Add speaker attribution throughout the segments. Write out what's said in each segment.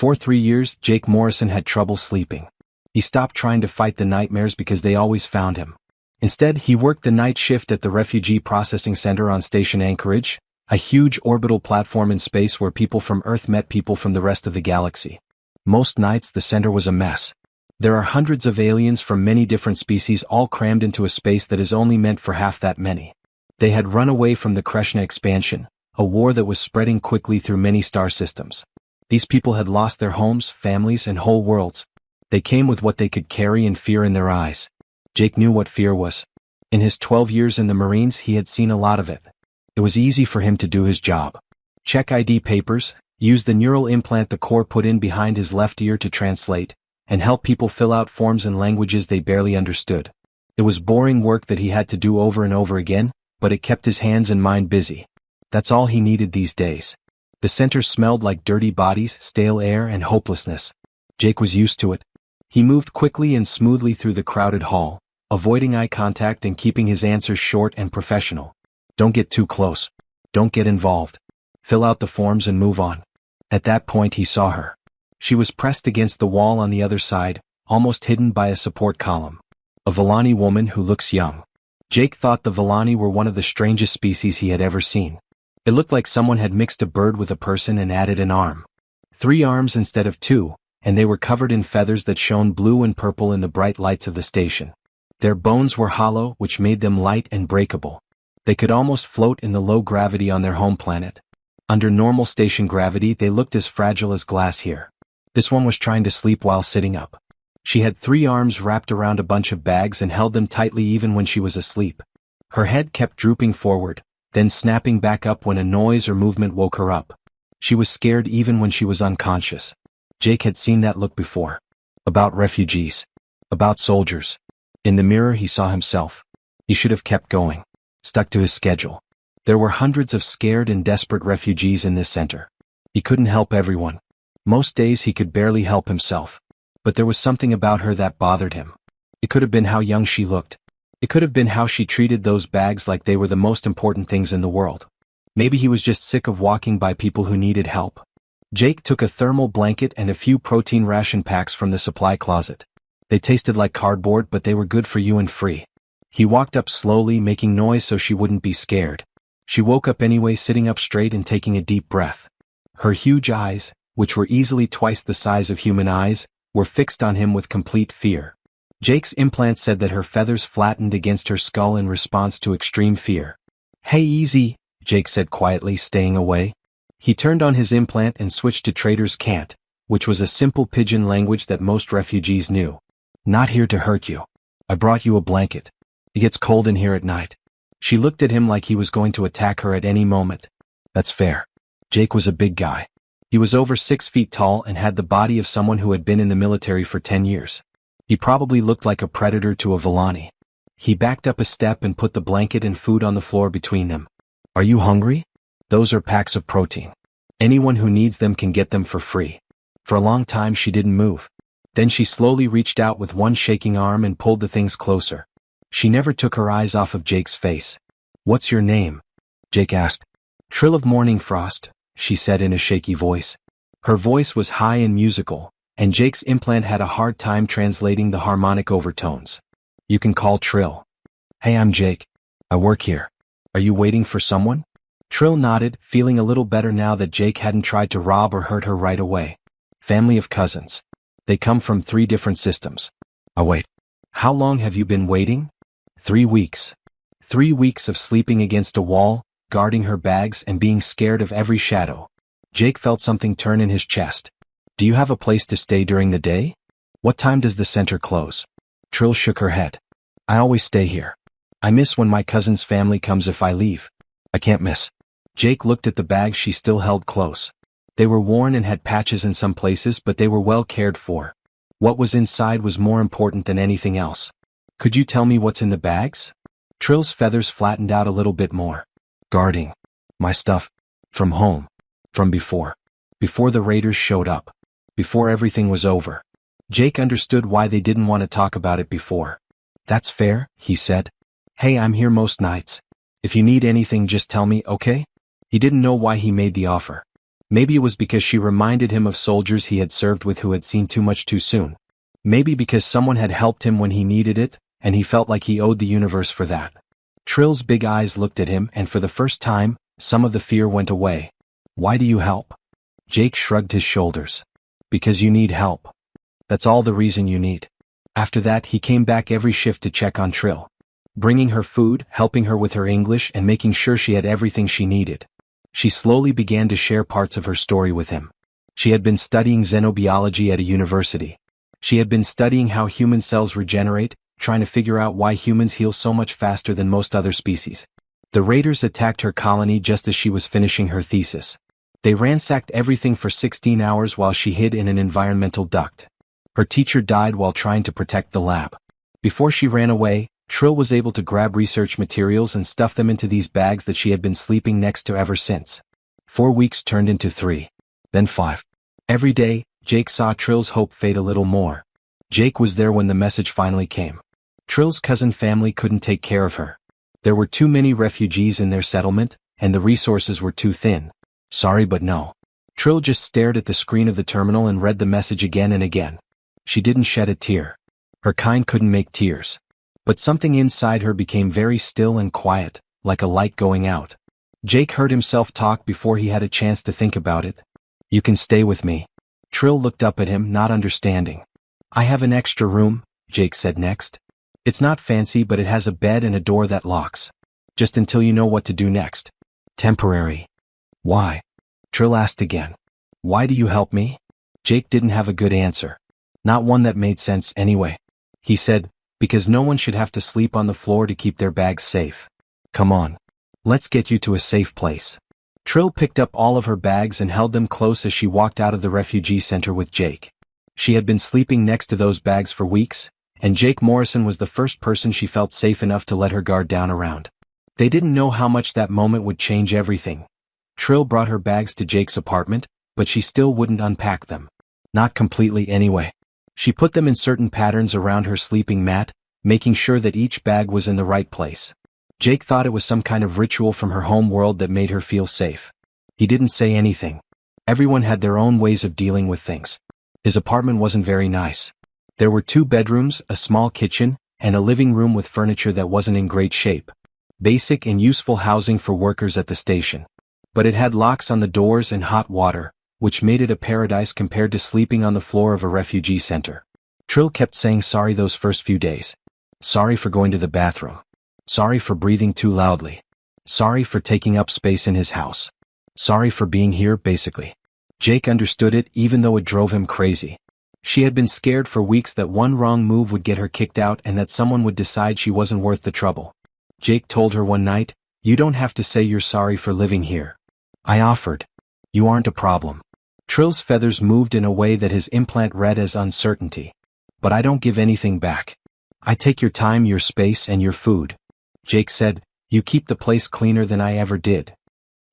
Speaker 1: For 3 years, Jake Morrison had trouble sleeping. He stopped trying to fight the nightmares because they always found him. Instead, he worked the night shift at the Refugee Processing Center on Station Anchorage, a huge orbital platform in space where people from Earth met people from the rest of the galaxy. Most nights, the center was a mess. There are hundreds of aliens from many different species all crammed into a space that is only meant for half that many. They had run away from the Krishna expansion, a war that was spreading quickly through many star systems. These people had lost their homes, families, and whole worlds. They came with what they could carry and fear in their eyes. Jake knew what fear was. In his 12 years in the Marines, he had seen a lot of it. It was easy for him to do his job. Check ID papers, use the neural implant the Corps put in behind his left ear to translate, and help people fill out forms in languages they barely understood. It was boring work that he had to do over and over again, but it kept his hands and mind busy. That's all he needed these days. The center smelled like dirty bodies, stale air, and hopelessness. Jake was used to it. He moved quickly and smoothly through the crowded hall, avoiding eye contact and keeping his answers short and professional. Don't get too close. Don't get involved. Fill out the forms and move on. At that point he saw her. She was pressed against the wall on the other side, almost hidden by a support column. A Villani woman who looks young. Jake thought the Villani were one of the strangest species he had ever seen. It looked like someone had mixed a bird with a person and added an arm. 3 arms instead of 2, and they were covered in feathers that shone blue and purple in the bright lights of the station. Their bones were hollow, which made them light and breakable. They could almost float in the low gravity on their home planet. Under normal station gravity, they looked as fragile as glass here. This one was trying to sleep while sitting up. She had 3 arms wrapped around a bunch of bags and held them tightly even when she was asleep. Her head kept drooping forward, then snapping back up when a noise or movement woke her up. She was scared even when she was unconscious. Jake had seen that look before. About refugees. About soldiers. In the mirror he saw himself. He should have kept going. Stuck to his schedule. There were hundreds of scared and desperate refugees in this center. He couldn't help everyone. Most days he could barely help himself. But there was something about her that bothered him. It could have been how young she looked. It could have been how she treated those bags like they were the most important things in the world. Maybe he was just sick of walking by people who needed help. Jake took a thermal blanket and a few protein ration packs from the supply closet. They tasted like cardboard, but they were good for you and free. He walked up slowly, making noise so she wouldn't be scared. She woke up anyway, sitting up straight and taking a deep breath. Her huge eyes, which were easily twice the size of human eyes, were fixed on him with complete fear. Jake's implant said that her feathers flattened against her skull in response to extreme fear. "Hey, easy," Jake said quietly, staying away. He turned on his implant and switched to Trader's Cant, which was a simple pidgin language that most refugees knew. "Not here to hurt you. I brought you a blanket. It gets cold in here at night." She looked at him like he was going to attack her at any moment. That's fair. Jake was a big guy. He was over 6 feet tall and had the body of someone who had been in the military for 10 years. He probably looked like a predator to a Villani. He backed up a step and put the blanket and food on the floor between them. "Are you hungry? Those are packs of protein. Anyone who needs them can get them for free." For a long time she didn't move. Then she slowly reached out with one shaking arm and pulled the things closer. She never took her eyes off of Jake's face. "What's your name?" Jake asked. "Trill of Morning Frost," she said in a shaky voice. Her voice was high and musical, and Jake's implant had a hard time translating the harmonic overtones. "You can call Trill." "Hey, I'm Jake. I work here. Are you waiting for someone?" Trill nodded, feeling a little better now that Jake hadn't tried to rob or hurt her right away. "Family of cousins. They come from 3 different systems." "Oh wait. How long have you been waiting?" 3 weeks. 3 weeks of sleeping against a wall, guarding her bags and being scared of every shadow. Jake felt something turn in his chest. "Do you have a place to stay during the day? What time does the center close?" Trill shook her head. "I always stay here. I miss when my cousin's family comes if I leave. I can't miss." Jake looked at the bags she still held close. They were worn and had patches in some places, but they were well cared for. What was inside was more important than anything else. "Could you tell me what's in the bags?" Trill's feathers flattened out a little bit more. "Guarding. My stuff. From home. From before. Before the raiders showed up. Before everything was over." Jake understood why they didn't want to talk about it before. "That's fair," he said. "Hey, I'm here most nights. If you need anything, just tell me, okay?" He didn't know why he made the offer. Maybe it was because she reminded him of soldiers he had served with who had seen too much too soon. Maybe because someone had helped him when he needed it, and he felt like he owed the universe for that. Trill's big eyes looked at him, and for the first time, some of the fear went away. Why do you help? Jake shrugged his shoulders. Because you need help. That's all the reason you need. After that, he came back every shift to check on Trill. Bringing her food, helping her with her English, and making sure she had everything she needed. She slowly began to share parts of her story with him. She had been studying xenobiology at a university. She had been studying how human cells regenerate, trying to figure out why humans heal so much faster than most other species. The raiders attacked her colony just as she was finishing her thesis. They ransacked everything for 16 hours while she hid in an environmental duct. Her teacher died while trying to protect the lab. Before she ran away, Trill was able to grab research materials and stuff them into these bags that she had been sleeping next to ever since. 4 weeks turned into 3. Then 5. Every day, Jake saw Trill's hope fade a little more. Jake was there when the message finally came. Trill's cousin family couldn't take care of her. There were too many refugees in their settlement, and the resources were too thin. Sorry but no. Trill just stared at the screen of the terminal and read the message again and again. She didn't shed a tear. Her kind couldn't make tears. But something inside her became very still and quiet, like a light going out. Jake heard himself talk before he had a chance to think about it. You can stay with me. Trill looked up at him, not understanding. I have an extra room, Jake said next. It's not fancy, but it has a bed and a door that locks. Just until you know what to do next. Temporary. Why? Trill asked again. Why do you help me? Jake didn't have a good answer. Not one that made sense anyway. He said, because no one should have to sleep on the floor to keep their bags safe. Come on. Let's get you to a safe place. Trill picked up all of her bags and held them close as she walked out of the refugee center with Jake. She had been sleeping next to those bags for weeks, and Jake Morrison was the first person she felt safe enough to let her guard down around. They didn't know how much that moment would change everything. Trill brought her bags to Jake's apartment, but she still wouldn't unpack them. Not completely anyway. She put them in certain patterns around her sleeping mat, making sure that each bag was in the right place. Jake thought it was some kind of ritual from her home world that made her feel safe. He didn't say anything. Everyone had their own ways of dealing with things. His apartment wasn't very nice. There were 2 bedrooms, a small kitchen, and a living room with furniture that wasn't in great shape. Basic and useful housing for workers at the station. But it had locks on the doors and hot water, which made it a paradise compared to sleeping on the floor of a refugee center. Trill kept saying sorry those first few days. Sorry for going to the bathroom. Sorry for breathing too loudly. Sorry for taking up space in his house. Sorry for being here, basically. Jake understood it even though it drove him crazy. She had been scared for weeks that one wrong move would get her kicked out and that someone would decide she wasn't worth the trouble. Jake told her one night, "You don't have to say you're sorry for living here." I offered. You aren't a problem. Trill's feathers moved in a way that his implant read as uncertainty. But I don't give anything back. I take your time, your space, and your food. Jake said, you keep the place cleaner than I ever did.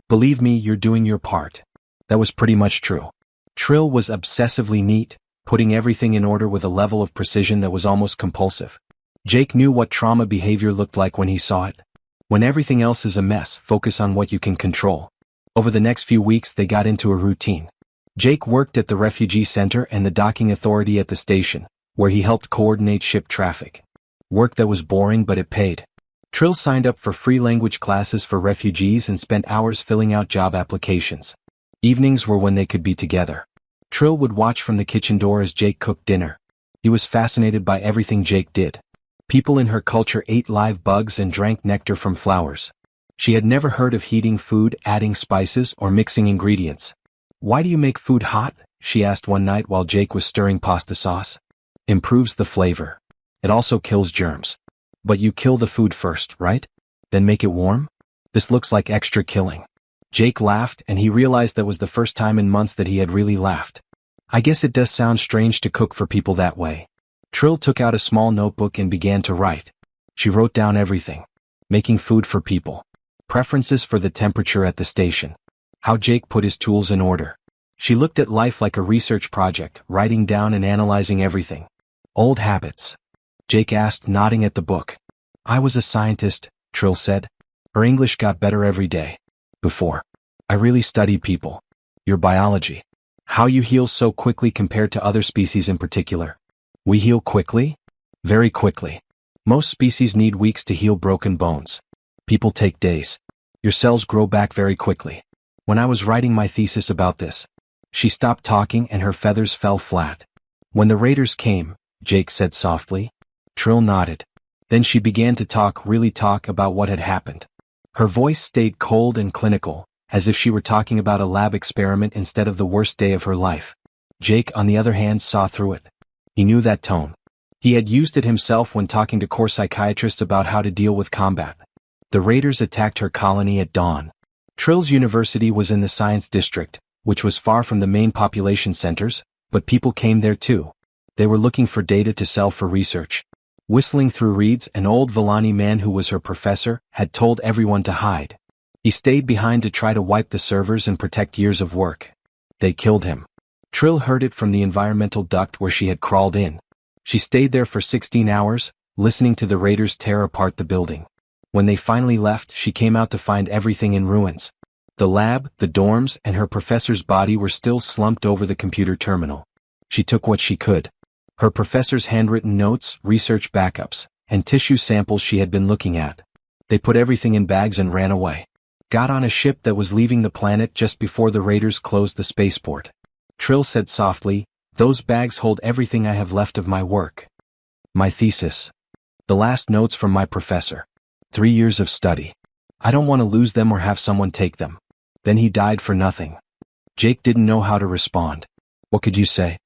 Speaker 1: Believe me, you're doing your part. That was pretty much true. Trill was obsessively neat, putting everything in order with a level of precision that was almost compulsive. Jake knew what trauma behavior looked like when he saw it. When everything else is a mess, focus on what you can control. Over the next few weeks, they got into a routine. Jake worked at the refugee center and the docking authority at the station, where he helped coordinate ship traffic. Work that was boring, but it paid. Trill signed up for free language classes for refugees and spent hours filling out job applications. Evenings were when they could be together. Trill would watch from the kitchen door as Jake cooked dinner. He was fascinated by everything Jake did. People in her culture ate live bugs and drank nectar from flowers. She had never heard of heating food, adding spices, or mixing ingredients. Why do you make food hot? She asked one night while Jake was stirring pasta sauce. Improves the flavor. It also kills germs. But you kill the food first, right? Then make it warm? This looks like extra killing. Jake laughed, and he realized that was the first time in months that he had really laughed. I guess it does sound strange to cook for people that way. Trill took out a small notebook and began to write. She wrote down everything. Making food for people. Preferences for the temperature at the station. How Jake put his tools in order. She looked at life like a research project, writing down and analyzing everything. Old habits. Jake asked, nodding at the book. I was a scientist, Trill said. Her English got better every day. Before. I really studied people. Your biology. How you heal so quickly compared to other species in particular. We heal quickly? Very quickly. Most species need weeks to heal broken bones. People take days. Your cells grow back very quickly. When I was writing my thesis about this, she stopped talking and her feathers fell flat. When the raiders came, Jake said softly. Trill nodded. Then she began to really talk about what had happened. Her voice stayed cold and clinical, as if she were talking about a lab experiment instead of the worst day of her life. Jake, on the other hand, saw through it. He knew that tone. He had used it himself when talking to core psychiatrists about how to deal with combat. The raiders attacked her colony at dawn. Trill's university was in the science district, which was far from the main population centers, but people came there too. They were looking for data to sell for research. Whistling through reeds, an old Villani man who was her professor had told everyone to hide. He stayed behind to try to wipe the servers and protect years of work. They killed him. Trill heard it from the environmental duct where she had crawled in. She stayed there for 16 hours, listening to the raiders tear apart the building. When they finally left, she came out to find everything in ruins. The lab, the dorms, and her professor's body were still slumped over the computer terminal. She took what she could. Her professor's handwritten notes, research backups, and tissue samples she had been looking at. They put everything in bags and ran away. Got on a ship that was leaving the planet just before the raiders closed the spaceport. Trill said softly, "Those bags hold everything I have left of my work. My thesis. The last notes from my professor. 3 years of study. I don't want to lose them or have someone take them." Then he died for nothing. Jake didn't know how to respond. What could you say?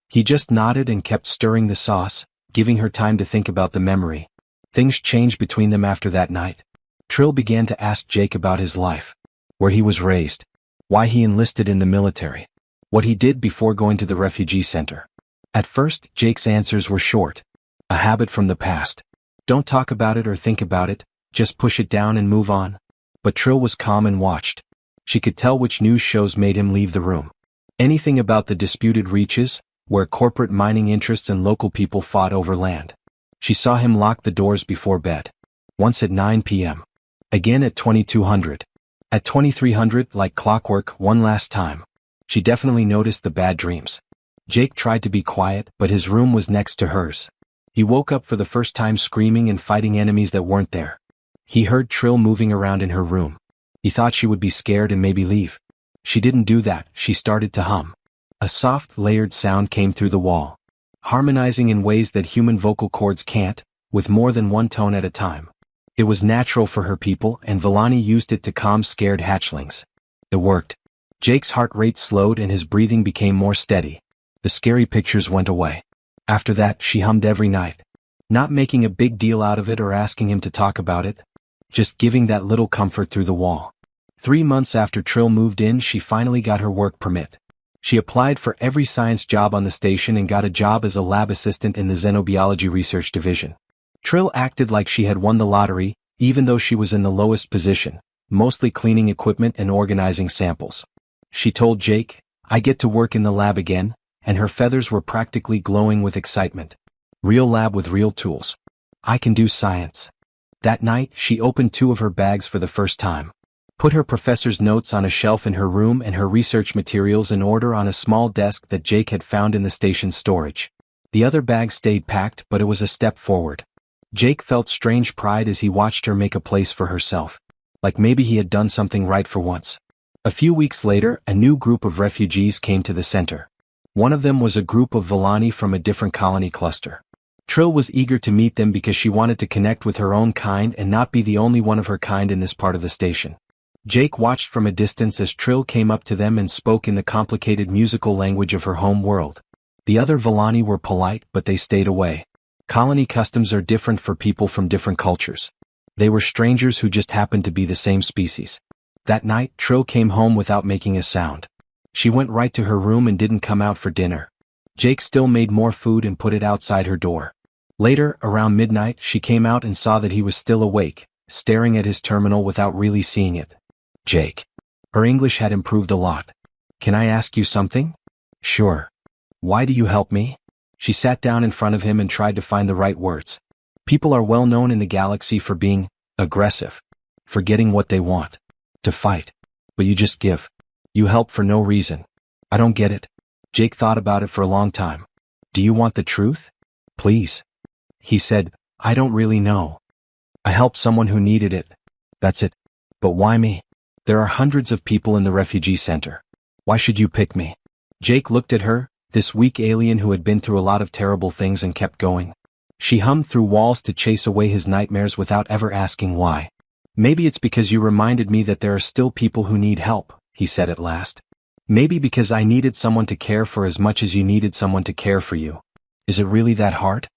Speaker 1: He just nodded and kept stirring the sauce, giving her time to think about the memory. Things changed between them after that night. Trill began to ask Jake about his life. Where he was raised. Why he enlisted in the military. What he did before going to the refugee center. At first, Jake's answers were short. A habit from the past. Don't talk about it or think about it, just push it down and move on. But Trill was calm and watched. She could tell which news shows made him leave the room. Anything about the disputed reaches, where corporate mining interests and local people fought over land. She saw him lock the doors before bed. Once at 9 p.m. Again at 2200. At 2300, like clockwork, one last time. She definitely noticed the bad dreams. Jake tried to be quiet, but his room was next to hers. He woke up for the first time screaming and fighting enemies that weren't there. He heard Trill moving around in her room. He thought she would be scared and maybe leave. She didn't do that, she started to hum. A soft, layered sound came through the wall, harmonizing in ways that human vocal cords can't, with more than one tone at a time. It was natural for her people, and Villani used it to calm scared hatchlings. It worked. Jake's heart rate slowed and his breathing became more steady. The scary pictures went away. After that, she hummed every night. Not making a big deal out of it or asking him to talk about it. Just giving that little comfort through the wall. 3 months after Trill moved in, she finally got her work permit. She applied for every science job on the station and got a job as a lab assistant in the xenobiology research division. Trill acted like she had won the lottery, even though she was in the lowest position, mostly cleaning equipment and organizing samples. She told Jake, "I get to work in the lab again," and her feathers were practically glowing with excitement. Real lab with real tools. I can do science. That night, she opened 2 of her bags for the first time. Put her professor's notes on a shelf in her room and her research materials in order on a small desk that Jake had found in the station's storage. The other bag stayed packed, but it was a step forward. Jake felt strange pride as he watched her make a place for herself. Like maybe he had done something right for once. A few weeks later, a new group of refugees came to the center. One of them was a group of Villani from a different colony cluster. Trill was eager to meet them because she wanted to connect with her own kind and not be the only one of her kind in this part of the station. Jake watched from a distance as Trill came up to them and spoke in the complicated musical language of her home world. The other Villani were polite, but they stayed away. Colony customs are different for people from different cultures. They were strangers who just happened to be the same species. That night, Trill came home without making a sound. She went right to her room and didn't come out for dinner. Jake still made more food and put it outside her door. Later, around midnight, she came out and saw that he was still awake, staring at his terminal without really seeing it. Jake. Her English had improved a lot. "Can I ask you something?" "Sure." "Why do you help me?" She sat down in front of him and tried to find the right words. People are well known in the galaxy for being aggressive, for getting what they want, to fight. But you just give. You help for no reason. I don't get it. Jake thought about it for a long time. Do you want the truth? Please. He said, I don't really know. I helped someone who needed it. That's it. But why me? There are hundreds of people in the refugee center. Why should you pick me? Jake looked at her, this weak alien who had been through a lot of terrible things, and kept going. She hummed through walls to chase away his nightmares without ever asking why. Maybe it's because you reminded me that there are still people who need help, he said at last. Maybe because I needed someone to care for as much as you needed someone to care for you. Is it really that hard?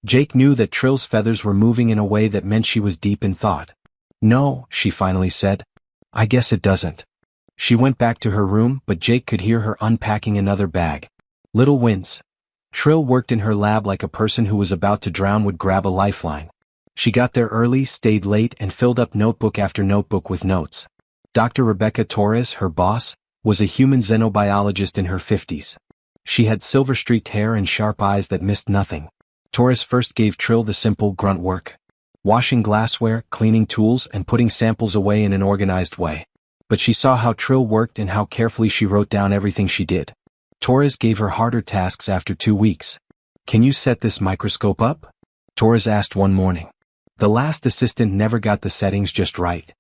Speaker 1: Jake knew that Trill's feathers were moving in a way that meant she was deep in thought. No, she finally said. I guess it doesn't. She went back to her room, but Jake could hear her unpacking another bag. Little wins. Trill worked in her lab like a person who was about to drown would grab a lifeline. She got there early, stayed late, and filled up notebook after notebook with notes. Dr. Rebecca Torres, her boss, was a human xenobiologist in her 50s. She had silver-streaked hair and sharp eyes that missed nothing. Torres first gave Trill the simple grunt work. Washing glassware, cleaning tools, and putting samples away in an organized way. But she saw how Trill worked and how carefully she wrote down everything she did. Torres gave her harder tasks after 2 weeks. Can you set this microscope up? Torres asked one morning. The last assistant never got the settings just right.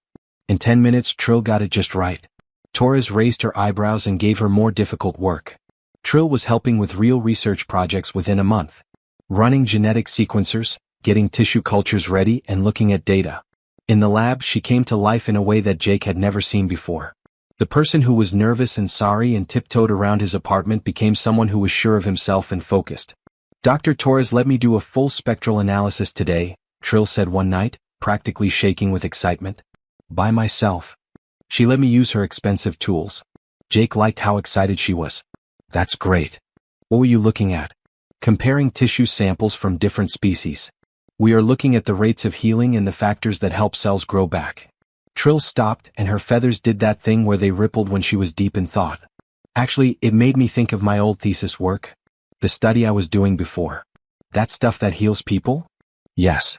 Speaker 1: In 10 minutes, Trill got it just right. Torres raised her eyebrows and gave her more difficult work. Trill was helping with real research projects within a month. Running genetic sequencers, getting tissue cultures ready, and looking at data. In the lab, she came to life in a way that Jake had never seen before. The person who was nervous and sorry and tiptoed around his apartment became someone who was sure of himself and focused. Dr. Torres let me do a full spectral analysis today, Trill said one night, practically shaking with excitement. By myself. She let me use her expensive tools. Jake liked how excited she was. That's great. What were you looking at? Comparing tissue samples from different species. We are looking at the rates of healing and the factors that help cells grow back. Trill stopped, and her feathers did that thing where they rippled when she was deep in thought. Actually, it made me think of my old thesis work. The study I was doing before. That stuff that heals people? Yes.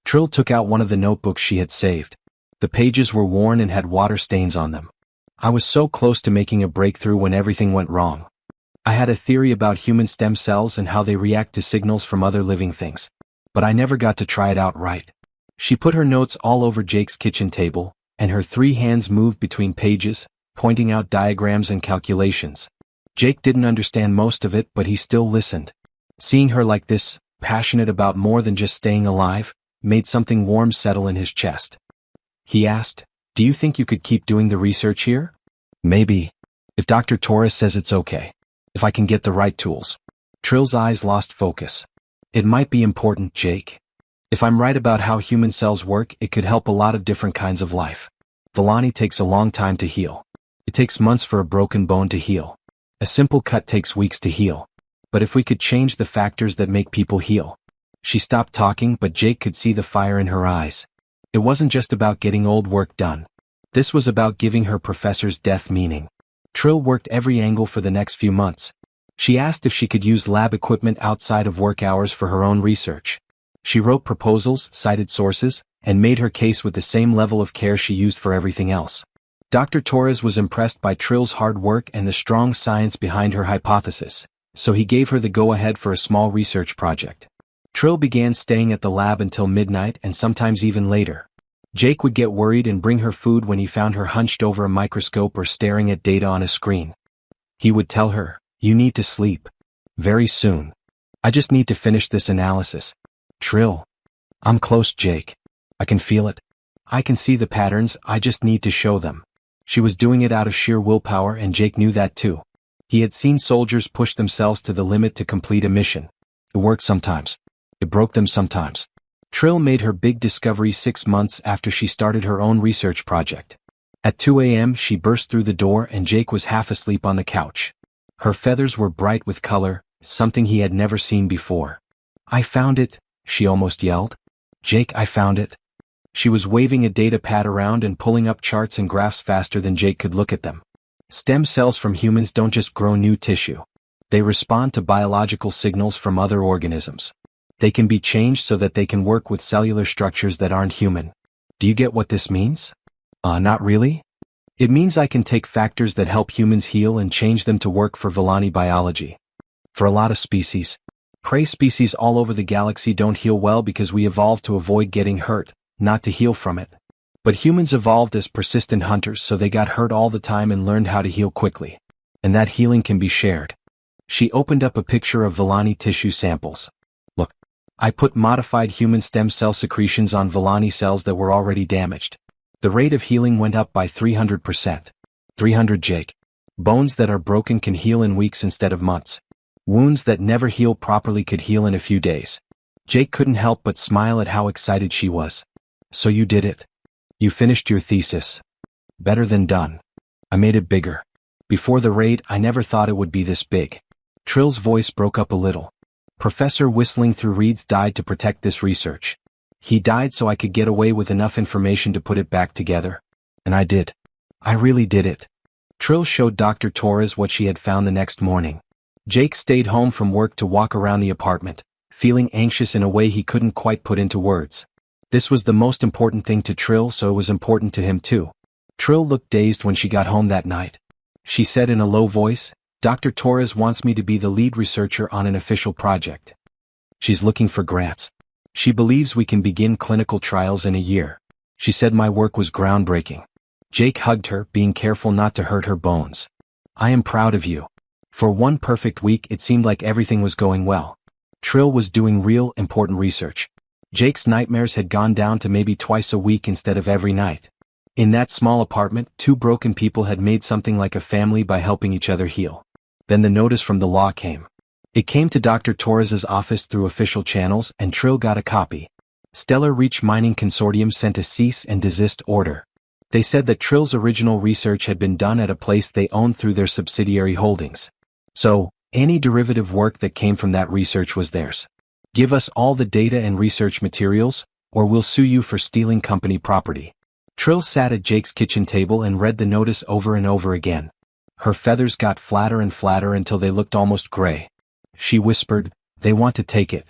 Speaker 1: Trill took out one of the notebooks she had saved. The pages were worn and had water stains on them. I was so close to making a breakthrough when everything went wrong. I had a theory about human stem cells and how they react to signals from other living things. But I never got to try it out right. She put her notes all over Jake's kitchen table, and her 3 hands moved between pages, pointing out diagrams and calculations. Jake didn't understand most of it, but he still listened. Seeing her like this, passionate about more than just staying alive, made something warm settle in his chest. He asked, Do you think you could keep doing the research here? Maybe. If Dr. Torres says it's okay. If I can get the right tools. Trill's eyes lost focus. It might be important, Jake. If I'm right about how human cells work, it could help a lot of different kinds of life. Villani takes a long time to heal. It takes months for a broken bone to heal. A simple cut takes weeks to heal. But if we could change the factors that make people heal. She stopped talking, but Jake could see the fire in her eyes. It wasn't just about getting old work done. This was about giving her professor's death meaning. Trill worked every angle for the next few months. She asked if she could use lab equipment outside of work hours for her own research. She wrote proposals, cited sources, and made her case with the same level of care she used for everything else. Dr. Torres was impressed by Trill's hard work and the strong science behind her hypothesis, so he gave her the go-ahead for a small research project. Trill began staying at the lab until midnight and sometimes even later. Jake would get worried and bring her food when he found her hunched over a microscope or staring at data on a screen. He would tell her, You need to sleep. Very soon. I just need to finish this analysis. Trill. I'm close, Jake. I can feel it. I can see the patterns, I just need to show them. She was doing it out of sheer willpower, and Jake knew that too. He had seen soldiers push themselves to the limit to complete a mission. It worked sometimes. It broke them sometimes. Trill made her big discovery 6 months after she started her own research project. At 2 a.m. she burst through the door and Jake was half asleep on the couch. Her feathers were bright with color, something he had never seen before. I found it, she almost yelled. Jake, I found it. She was waving a data pad around and pulling up charts and graphs faster than Jake could look at them. Stem cells from humans don't just grow new tissue. They respond to biological signals from other organisms. They can be changed so that they can work with cellular structures that aren't human. Do you get what this means? Not really? It means I can take factors that help humans heal and change them to work for Villani biology. For a lot of species, prey species all over the galaxy don't heal well because we evolved to avoid getting hurt, not to heal from it. But humans evolved as persistent hunters, so they got hurt all the time and learned how to heal quickly. And that healing can be shared. She opened up a picture of Villani tissue samples. Look, I put modified human stem cell secretions on Villani cells that were already damaged. The rate of healing went up by 300%. 300 Jake. Bones that are broken can heal in weeks instead of months. Wounds that never heal properly could heal in a few days. Jake couldn't help but smile at how excited she was. So you did it. You finished your thesis. Better than done. I made it bigger. Before the raid, I never thought it would be this big. Trill's voice broke up a little. Professor Whistling Through Reeds died to protect this research. He died so I could get away with enough information to put it back together. And I did. I really did it. Trill showed Dr. Torres what she had found the next morning. Jake stayed home from work to walk around the apartment, feeling anxious in a way he couldn't quite put into words. This was the most important thing to Trill, so it was important to him too. Trill looked dazed when she got home that night. She said in a low voice, "Dr. Torres wants me to be the lead researcher on an official project. She's looking for grants. She believes we can begin clinical trials in a year. She said my work was groundbreaking." Jake hugged her, being careful not to hurt her bones. "I am proud of you." For one perfect week it seemed like everything was going well. Trill was doing real, important research. Jake's nightmares had gone down to maybe twice a week instead of every night. In that small apartment, two broken people had made something like a family by helping each other heal. Then the notice from the law came. It came to Dr. Torres's office through official channels, and Trill got a copy. Stellar Reach Mining Consortium sent a cease and desist order. They said that Trill's original research had been done at a place they owned through their subsidiary holdings. So, any derivative work that came from that research was theirs. Give us all the data and research materials, or we'll sue you for stealing company property. Trill sat at Jake's kitchen table and read the notice over and over again. Her feathers got flatter and flatter until they looked almost gray. She whispered, "They want to take it.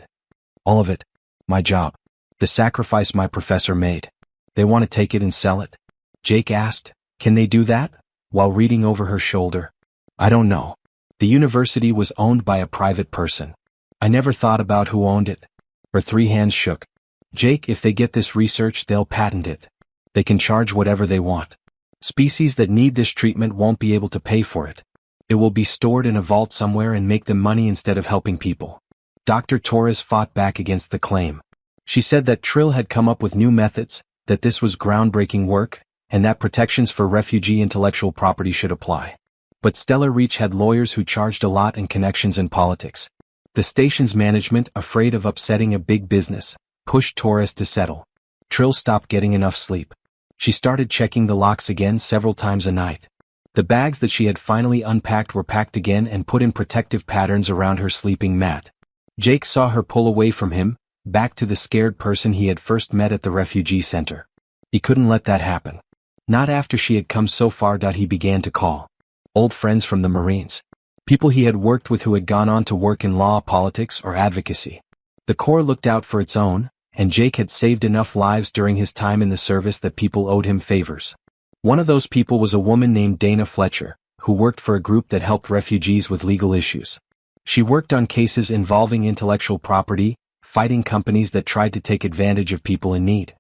Speaker 1: All of it. My job. The sacrifice my professor made. They want to take it and sell it." Jake asked, "Can they do that?" while reading over her shoulder. "I don't know. The university was owned by a private person. I never thought about who owned it." Her three hands shook. "Jake, if they get this research, they'll patent it. They can charge whatever they want. Species that need this treatment won't be able to pay for it. It will be stored in a vault somewhere and make them money instead of helping people." Dr. Torres fought back against the claim. She said that Trill had come up with new methods, that this was groundbreaking work, and that protections for refugee intellectual property should apply. But Stellar Reach had lawyers who charged a lot and connections in politics. The station's management, afraid of upsetting a big business, pushed Torres to settle. Trill stopped getting enough sleep. She started checking the locks again several times a night. The bags that she had finally unpacked were packed again and put in protective patterns around her sleeping mat. Jake saw her pull away from him, back to the scared person he had first met at the refugee center. He couldn't let that happen. Not after she had come so far. He began to call old friends from the Marines. People he had worked with who had gone on to work in law, politics, or advocacy. The Corps looked out for its own, and Jake had saved enough lives during his time in the service that people owed him favors. One of those people was a woman named Dana Fletcher, who worked for a group that helped refugees with legal issues. She worked on cases involving intellectual property, fighting companies that tried to take advantage of people in need.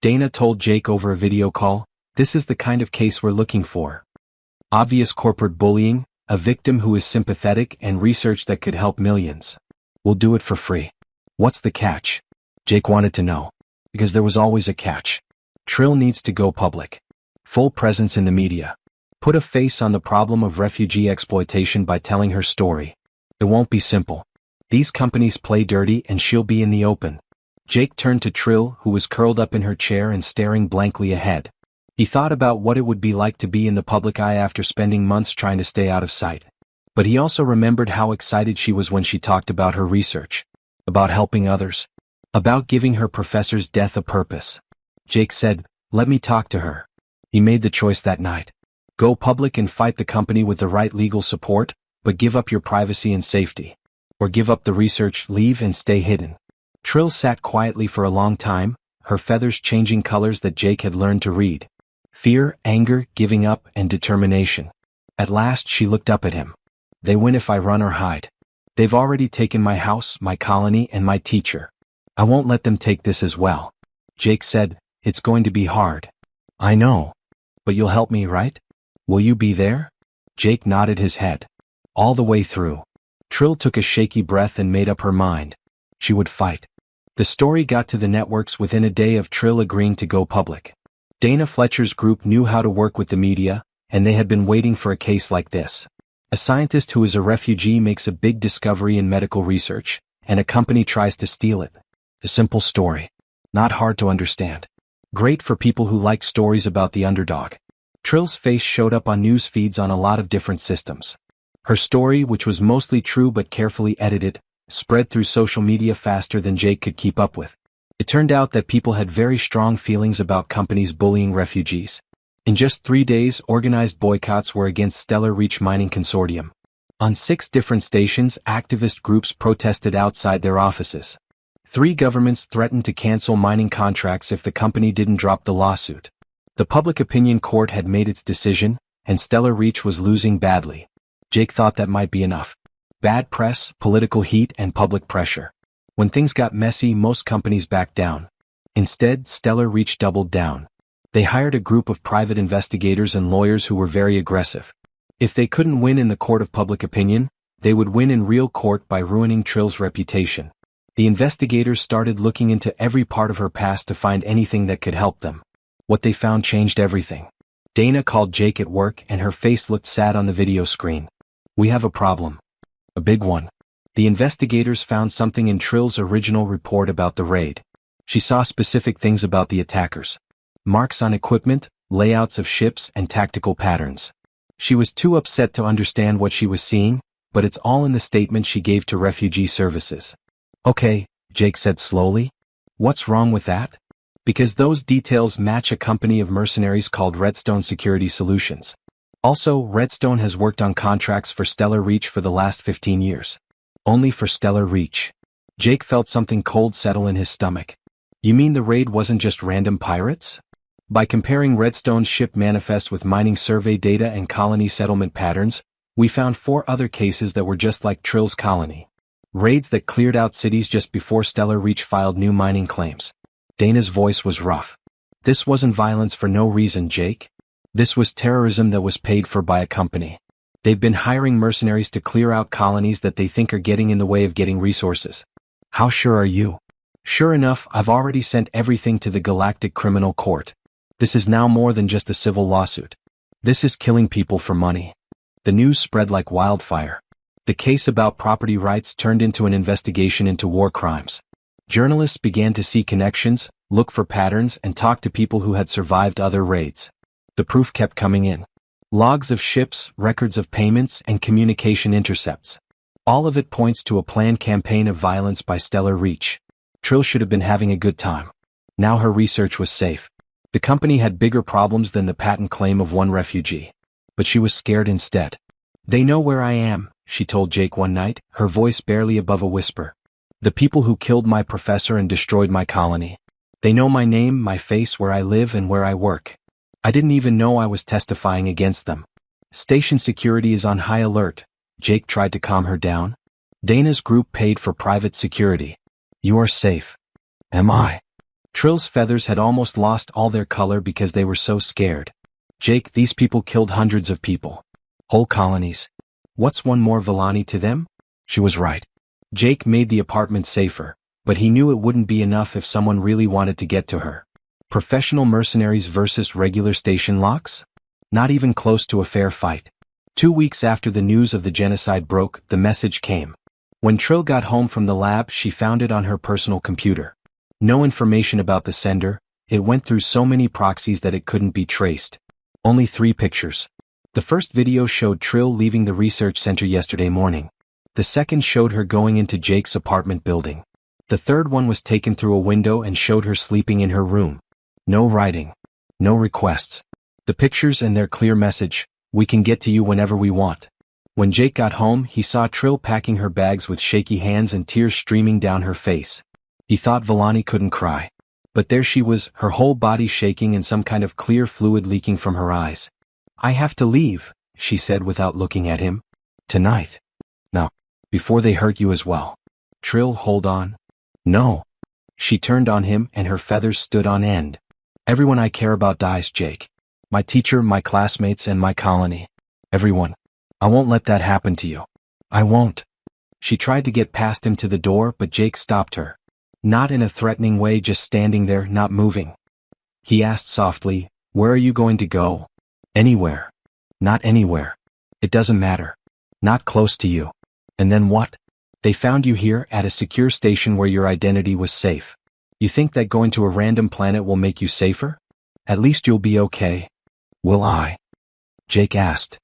Speaker 1: Dana told Jake over a video call, "This is the kind of case we're looking for. Obvious corporate bullying, a victim who is sympathetic, and research that could help millions. We'll do it for free." "What's the catch?" Jake wanted to know. Because there was always a catch. Trill needs to go public. Full presence in the media. Put a face on the problem of refugee exploitation by telling her story. It won't be simple. These companies play dirty and she'll be in the open. Jake turned to Trill, who was curled up in her chair and staring blankly ahead. He thought about what it would be like to be in the public eye after spending months trying to stay out of sight. But he also remembered how excited she was when she talked about her research. About helping others. About giving her professor's death a purpose. Jake said, "Let me talk to her." He made the choice that night. Go public and fight the company with the right legal support, but give up your privacy and safety. Or give up the research, leave and stay hidden. Trill sat quietly for a long time, her feathers changing colors that Jake had learned to read. Fear, anger, giving up, and determination. At last she looked up at him. They win if I run or hide. They've already taken my house, my colony, and my teacher. I won't let them take this as well. Jake said, it's going to be hard. I know. But you'll help me, right? Will you be there? Jake nodded his head. All the way through. Trill took a shaky breath and made up her mind. She would fight. The story got to the networks within a day of Trill agreeing to go public. Dana Fletcher's group knew how to work with the media, and they had been waiting for a case like this. A scientist who is a refugee makes a big discovery in medical research, and a company tries to steal it. A simple story. Not hard to understand. Great for people who like stories about the underdog. Trill's face showed up on news feeds on a lot of different systems. Her story, which was mostly true but carefully edited, spread through social media faster than Jake could keep up with. It turned out that people had very strong feelings about companies bullying refugees. In just 3 days, organized boycotts were against Stellar Reach Mining Consortium. On 6 different stations, activist groups protested outside their offices. 3 governments threatened to cancel mining contracts if the company didn't drop the lawsuit. The public opinion court had made its decision, and Stellar Reach was losing badly. Jake thought that might be enough. Bad press, political heat, and public pressure. When things got messy, most companies backed down. Instead, Stellar Reach doubled down. They hired a group of private investigators and lawyers who were very aggressive. If they couldn't win in the court of public opinion, they would win in real court by ruining Trill's reputation. The investigators started looking into every part of her past to find anything that could help them. What they found changed everything. Dana called Jake at work and her face looked sad on the video screen. We have a problem. A big one. The investigators found something in Trill's original report about the raid. She saw specific things about the attackers. Marks on equipment, layouts of ships, and tactical patterns. She was too upset to understand what she was seeing, but it's all in the statement she gave to Refugee Services. Okay, Jake said slowly. What's wrong with that? Because those details match a company of mercenaries called Redstone Security Solutions. Also, Redstone has worked on contracts for Stellar Reach for the last 15 years. Only for Stellar Reach. Jake felt something cold settle in his stomach. You mean the raid wasn't just random pirates? By comparing Redstone's ship manifest with mining survey data and colony settlement patterns, we found 4 other cases that were just like Trill's colony. Raids that cleared out cities just before Stellar Reach filed new mining claims. Dana's voice was rough. This wasn't violence for no reason, Jake. This was terrorism that was paid for by a company. They've been hiring mercenaries to clear out colonies that they think are getting in the way of getting resources. How sure are you? Sure enough, I've already sent everything to the Galactic Criminal Court. This is now more than just a civil lawsuit. This is killing people for money. The news spread like wildfire. The case about property rights turned into an investigation into war crimes. Journalists began to see connections, look for patterns, and talk to people who had survived other raids. The proof kept coming in. Logs of ships, records of payments, and communication intercepts. All of it points to a planned campaign of violence by Stellar Reach. Trill should have been having a good time. Now her research was safe. The company had bigger problems than the patent claim of one refugee. But she was scared instead. They know where I am, she told Jake one night, her voice barely above a whisper. The people who killed my professor and destroyed my colony. They know my name, my face, where I live, and where I work. I didn't even know I was testifying against them. Station security is on high alert. Jake tried to calm her down. Dana's group paid for private security. You are safe. Am I? Trill's feathers had almost lost all their color because they were so scared. Jake, these people killed hundreds of people. Whole colonies. What's one more Villani to them? She was right. Jake made the apartment safer, but he knew it wouldn't be enough if someone really wanted to get to her. Professional mercenaries versus regular station locks? Not even close to a fair fight. 2 weeks after the news of the genocide broke, the message came. When Trill got home from the lab, she found it on her personal computer. No information about the sender. It went through so many proxies that it couldn't be traced. Only 3 pictures. The first video showed Trill leaving the research center yesterday morning. The second showed her going into Jake's apartment building. The third one was taken through a window and showed her sleeping in her room. No writing. No requests. The pictures and their clear message: we can get to you whenever we want. When Jake got home, he saw Trill packing her bags with shaky hands and tears streaming down her face. He thought Villani couldn't cry. But there she was, her whole body shaking and some kind of clear fluid leaking from her eyes. "I have to leave," she said without looking at him. "Tonight?" "No. Before they hurt you as well." "Trill, hold on." "No." She turned on him and her feathers stood on end. "Everyone I care about dies, Jake. My teacher, my classmates, and my colony. Everyone. I won't let that happen to you. I won't." She tried to get past him to the door, but Jake stopped her. Not in a threatening way, just standing there, not moving. He asked softly, "Where are you going to go?" "Anywhere." "Not anywhere. It doesn't matter. Not close to you." "And then what?" "They found you here at a secure station where your identity was safe. You think that going to a random planet will make you safer? At least you'll be okay." "Will I?" Jake asked.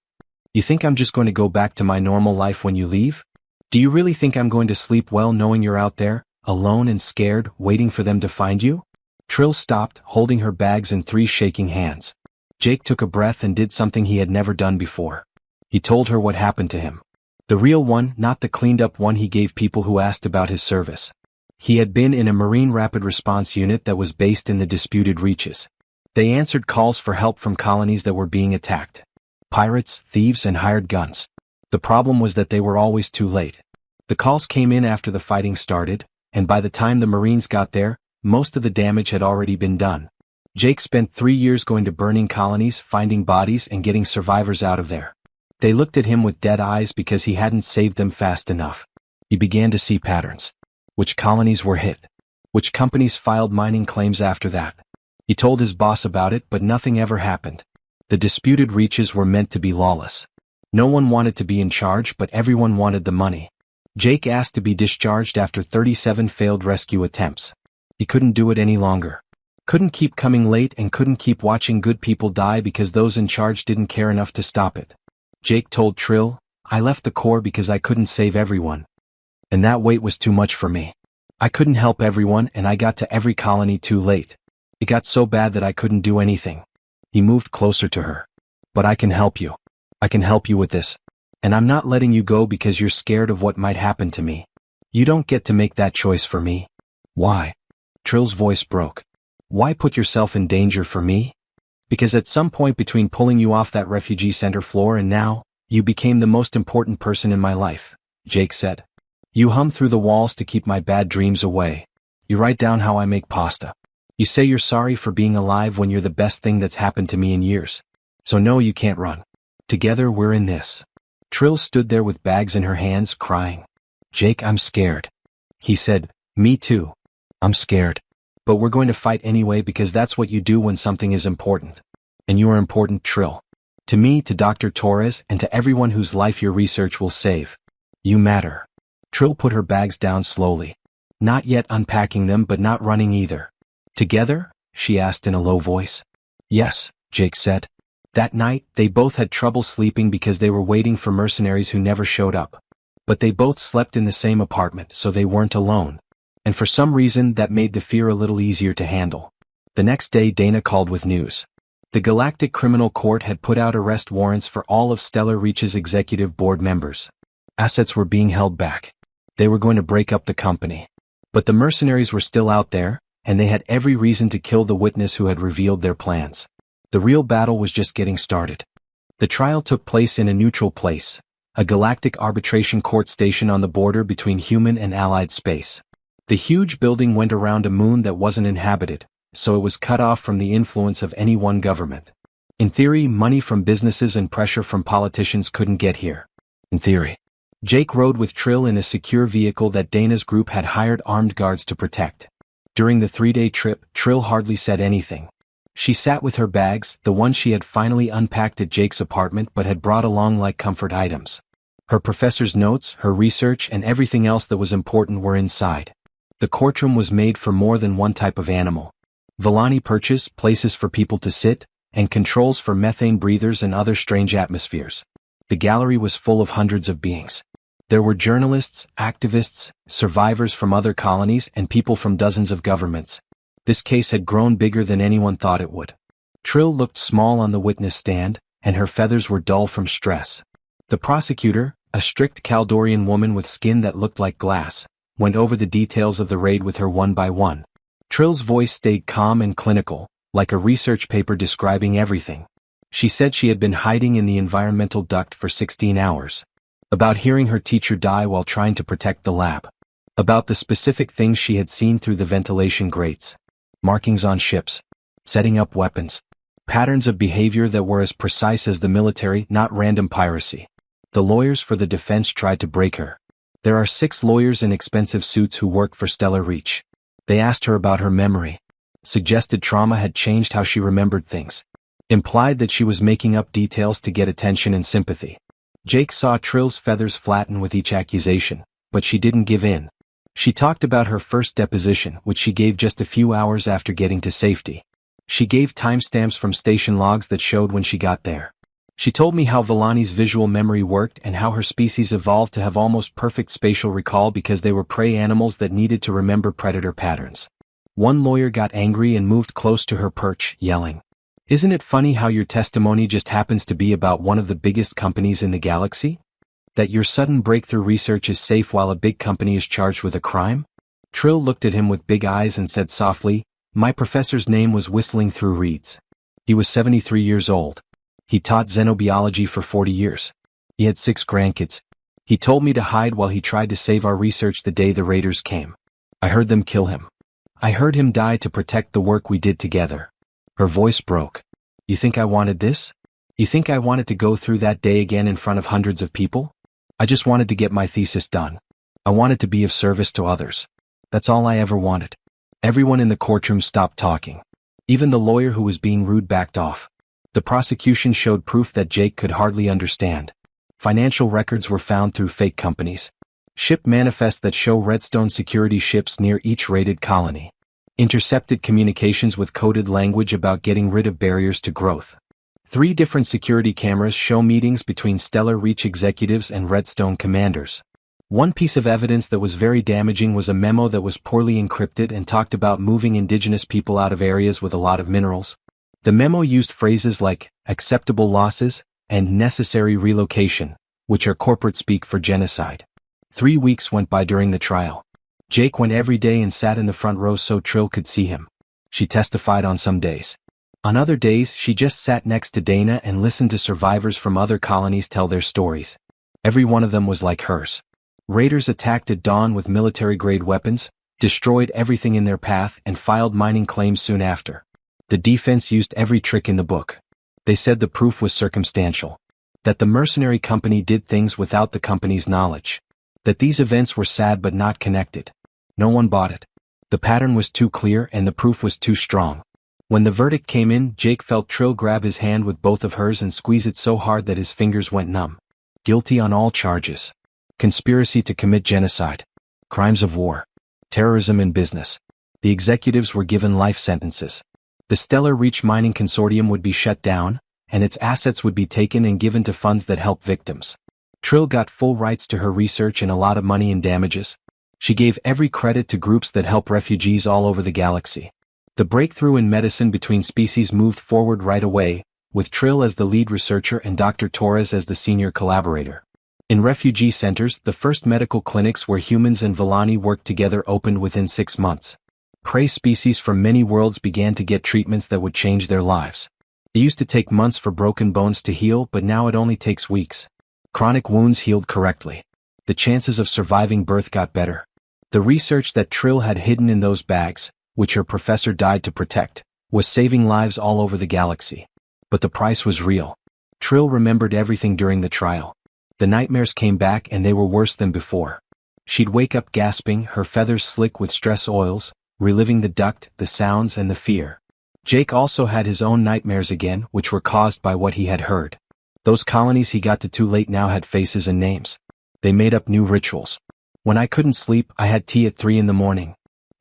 Speaker 1: "You think I'm just going to go back to my normal life when you leave? Do you really think I'm going to sleep well knowing you're out there, alone and scared, waiting for them to find you?" Trill stopped, holding her bags in 3 shaking hands. Jake took a breath and did something he had never done before. He told her what happened to him. The real one, not the cleaned-up one he gave people who asked about his service. He had been in a Marine Rapid Response Unit that was based in the disputed reaches. They answered calls for help from colonies that were being attacked. Pirates, thieves, and hired guns. The problem was that they were always too late. The calls came in after the fighting started, and by the time the Marines got there, most of the damage had already been done. Jake spent 3 years going to burning colonies, finding bodies, and getting survivors out of there. They looked at him with dead eyes because he hadn't saved them fast enough. He began to see patterns. Which colonies were hit? Which companies filed mining claims after that? He told his boss about it, but nothing ever happened. The disputed reaches were meant to be lawless. No one wanted to be in charge, but everyone wanted the money. Jake asked to be discharged after 37 failed rescue attempts. He couldn't do it any longer. Couldn't keep coming late and couldn't keep watching good people die because those in charge didn't care enough to stop it. Jake told Trill, "I left the Corps because I couldn't save everyone. And that weight was too much for me. I couldn't help everyone and I got to every colony too late. It got so bad that I couldn't do anything." He moved closer to her. "But I can help you. I can help you with this. And I'm not letting you go because you're scared of what might happen to me. You don't get to make that choice for me." "Why?" Trill's voice broke. "Why put yourself in danger for me? Because at some point between pulling you off that refugee center floor and now, you became the most important person in my life," Jake said. "You hum through the walls to keep my bad dreams away. You write down how I make pasta. You say you're sorry for being alive when you're the best thing that's happened to me in years. So no, you can't run. Together we're in this." Trill stood there with bags in her hands, crying. "Jake, I'm scared." He said, "Me too. I'm scared. But we're going to fight anyway because that's what you do when something is important. And you are important, Trill. To me, to Dr. Torres, and to everyone whose life your research will save. You matter." Trill put her bags down slowly. Not yet unpacking them, but not running either. "Together?" she asked in a low voice. "Yes," Jake said. That night, they both had trouble sleeping because they were waiting for mercenaries who never showed up. But they both slept in the same apartment, so they weren't alone. And for some reason that made the fear a little easier to handle. The next day Dana called with news. The Galactic Criminal Court had put out arrest warrants for all of Stellar Reach's executive board members. Assets were being held back. They were going to break up the company. But the mercenaries were still out there, and they had every reason to kill the witness who had revealed their plans. The real battle was just getting started. The trial took place in a neutral place, a galactic arbitration court station on the border between human and allied space. The huge building went around a moon that wasn't inhabited, so it was cut off from the influence of any one government. In theory, money from businesses and pressure from politicians couldn't get here. In theory. Jake rode with Trill in a secure vehicle that Dana's group had hired armed guards to protect. During the 3-day trip, Trill hardly said anything. She sat with her bags, the ones she had finally unpacked at Jake's apartment but had brought along like comfort items. Her professor's notes, her research, and everything else that was important were inside. The courtroom was made for more than one type of animal. Villani perches, places for people to sit, and controls for methane breathers and other strange atmospheres. The gallery was full of hundreds of beings. There were journalists, activists, survivors from other colonies, and people from dozens of governments. This case had grown bigger than anyone thought it would. Trill looked small on the witness stand, and her feathers were dull from stress. The prosecutor, a strict Kaldorian woman with skin that looked like glass, went over the details of the raid with her one by one. Trill's voice stayed calm and clinical, like a research paper describing everything. She said she had been hiding in the environmental duct for 16 hours. About hearing her teacher die while trying to protect the lab. About the specific things she had seen through the ventilation grates. Markings on ships. Setting up weapons. Patterns of behavior that were as precise as the military, not random piracy. The lawyers for the defense tried to break her. There are 6 lawyers in expensive suits who worked for Stellar Reach. They asked her about her memory. Suggested trauma had changed how she remembered things. Implied that she was making up details to get attention and sympathy. Jake saw Trill's feathers flatten with each accusation, but she didn't give in. She talked about her first deposition, which she gave just a few hours after getting to safety. She gave timestamps from station logs that showed when she got there. She told me how Villani's visual memory worked and how her species evolved to have almost perfect spatial recall because they were prey animals that needed to remember predator patterns. One lawyer got angry and moved close to her perch, yelling, "Isn't it funny how your testimony just happens to be about one of the biggest companies in the galaxy? That your sudden breakthrough research is safe while a big company is charged with a crime?" Trill looked at him with big eyes and said softly, "My professor's name was Whistling Through Reeds. He was 73 years old. He taught xenobiology for 40 years. He had 6 grandkids. He told me to hide while he tried to save our research the day the raiders came. I heard them kill him. I heard him die to protect the work we did together." Her voice broke. "You think I wanted this? You think I wanted to go through that day again in front of hundreds of people? I just wanted to get my thesis done. I wanted to be of service to others. That's all I ever wanted." Everyone in the courtroom stopped talking. Even the lawyer who was being rude backed off. The prosecution showed proof that Jake could hardly understand. Financial records were found through fake companies. Ship manifests that show Redstone security ships near each raided colony. Intercepted communications with coded language about getting rid of barriers to growth. 3 different security cameras show meetings between Stellar Reach executives and Redstone commanders. One piece of evidence that was very damaging was a memo that was poorly encrypted and talked about moving indigenous people out of areas with a lot of minerals. The memo used phrases like acceptable losses and necessary relocation, which are corporate speak for genocide. 3 weeks went by during the trial. Jake went every day and sat in the front row so Trill could see him. She testified on some days. On other days, she just sat next to Dana and listened to survivors from other colonies tell their stories. Every one of them was like hers. Raiders attacked at dawn with military-grade weapons, destroyed everything in their path and filed mining claims soon after. The defense used every trick in the book. They said the proof was circumstantial. That the mercenary company did things without the company's knowledge. That these events were sad but not connected. No one bought it. The pattern was too clear and the proof was too strong. When the verdict came in, Jake felt Trill grab his hand with both of hers and squeeze it so hard that his fingers went numb. Guilty on all charges. Conspiracy to commit genocide. Crimes of war. Terrorism in business. The executives were given life sentences. The Stellar Reach Mining Consortium would be shut down, and its assets would be taken and given to funds that help victims. Trill got full rights to her research and a lot of money in damages. She gave every credit to groups that help refugees all over the galaxy. The breakthrough in medicine between species moved forward right away, with Trill as the lead researcher and Dr. Torres as the senior collaborator. In refugee centers, the first medical clinics where humans and Villani worked together opened within 6 months. Prey species from many worlds began to get treatments that would change their lives. It used to take months for broken bones to heal, but now it only takes weeks. Chronic wounds healed correctly. The chances of surviving birth got better. The research that Trill had hidden in those bags, which her professor died to protect, was saving lives all over the galaxy. But the price was real. Trill remembered everything during the trial. The nightmares came back and they were worse than before. She'd wake up gasping, her feathers slick with stress oils, reliving the duct, the sounds and the fear. Jake also had his own nightmares again, which were caused by what he had heard. Those colonies he got to too late now had faces and names. They made up new rituals. When I couldn't sleep, I had tea at 3 in the morning.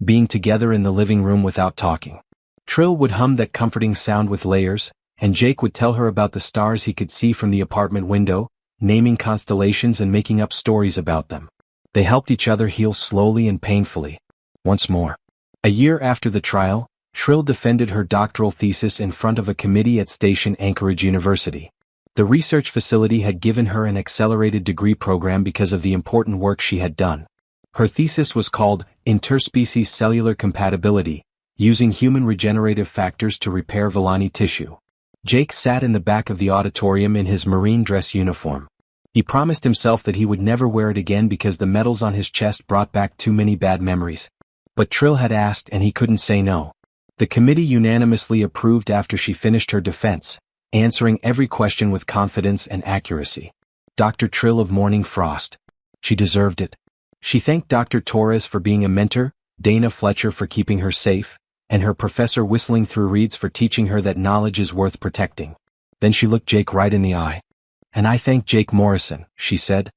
Speaker 1: Being together in the living room without talking. Trill would hum that comforting sound with layers, and Jake would tell her about the stars he could see from the apartment window, naming constellations and making up stories about them. They helped each other heal slowly and painfully. Once more. A year after the trial, Trill defended her doctoral thesis in front of a committee at Station Anchorage University. The research facility had given her an accelerated degree program because of the important work she had done. Her thesis was called Interspecies Cellular Compatibility, using human regenerative factors to repair Villani tissue. Jake sat in the back of the auditorium in his marine dress uniform. He promised himself that he would never wear it again because the medals on his chest brought back too many bad memories. But Trill had asked and he couldn't say no. The committee unanimously approved after she finished her defense, answering every question with confidence and accuracy. Dr. Trill of Morning Frost. She deserved it. She thanked Dr. Torres for being a mentor, Dana Fletcher for keeping her safe, and her professor whistling through reeds for teaching her that knowledge is worth protecting. Then she looked Jake right in the eye. And I thank Jake Morrison, she said.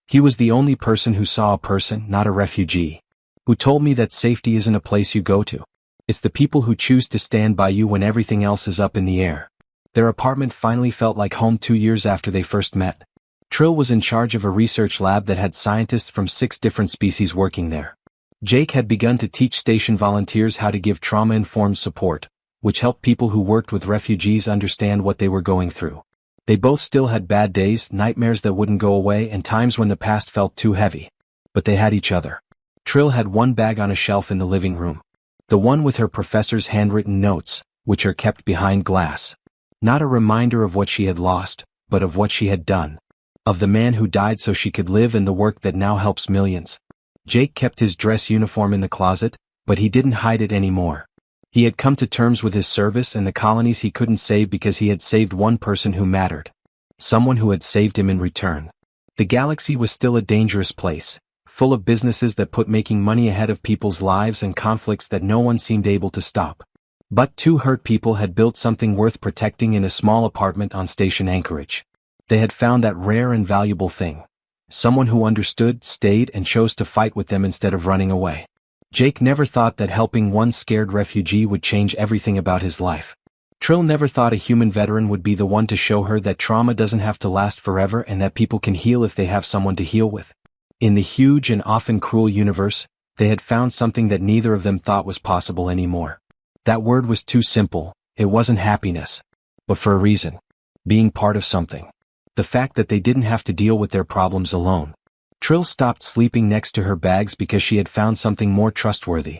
Speaker 1: He was the only person who saw a person, not a refugee, who told me that safety isn't a place you go to. It's the people who choose to stand by you when everything else is up in the air. Their apartment finally felt like home 2 years after they first met. Trill was in charge of a research lab that had scientists from 6 different species working there. Jake had begun to teach station volunteers how to give trauma-informed support, which helped people who worked with refugees understand what they were going through. They both still had bad days, nightmares that wouldn't go away, and times when the past felt too heavy. But they had each other. Trill had one bag on a shelf in the living room. The one with her professor's handwritten notes, which are kept behind glass. Not a reminder of what she had lost, but of what she had done. Of the man who died so she could live and the work that now helps millions. Jake kept his dress uniform in the closet, but he didn't hide it anymore. He had come to terms with his service and the colonies he couldn't save because he had saved one person who mattered. Someone who had saved him in return. The galaxy was still a dangerous place, full of businesses that put making money ahead of people's lives and conflicts that no one seemed able to stop. But 2 hurt people had built something worth protecting in a small apartment on Station Anchorage. They had found that rare and valuable thing. Someone who understood, stayed, and chose to fight with them instead of running away. Jake never thought that helping one scared refugee would change everything about his life. Trill never thought a human veteran would be the one to show her that trauma doesn't have to last forever and that people can heal if they have someone to heal with. In the huge and often cruel universe, they had found something that neither of them thought was possible anymore. That word was too simple. It wasn't happiness. But for a reason. Being part of something. The fact that they didn't have to deal with their problems alone. Trill stopped sleeping next to her bags because she had found something more trustworthy.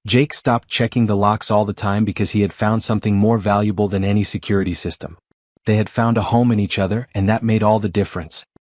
Speaker 1: Jake stopped checking the locks all the time because he had found something more valuable than any security system. They had found a home in each other, and that made all the difference.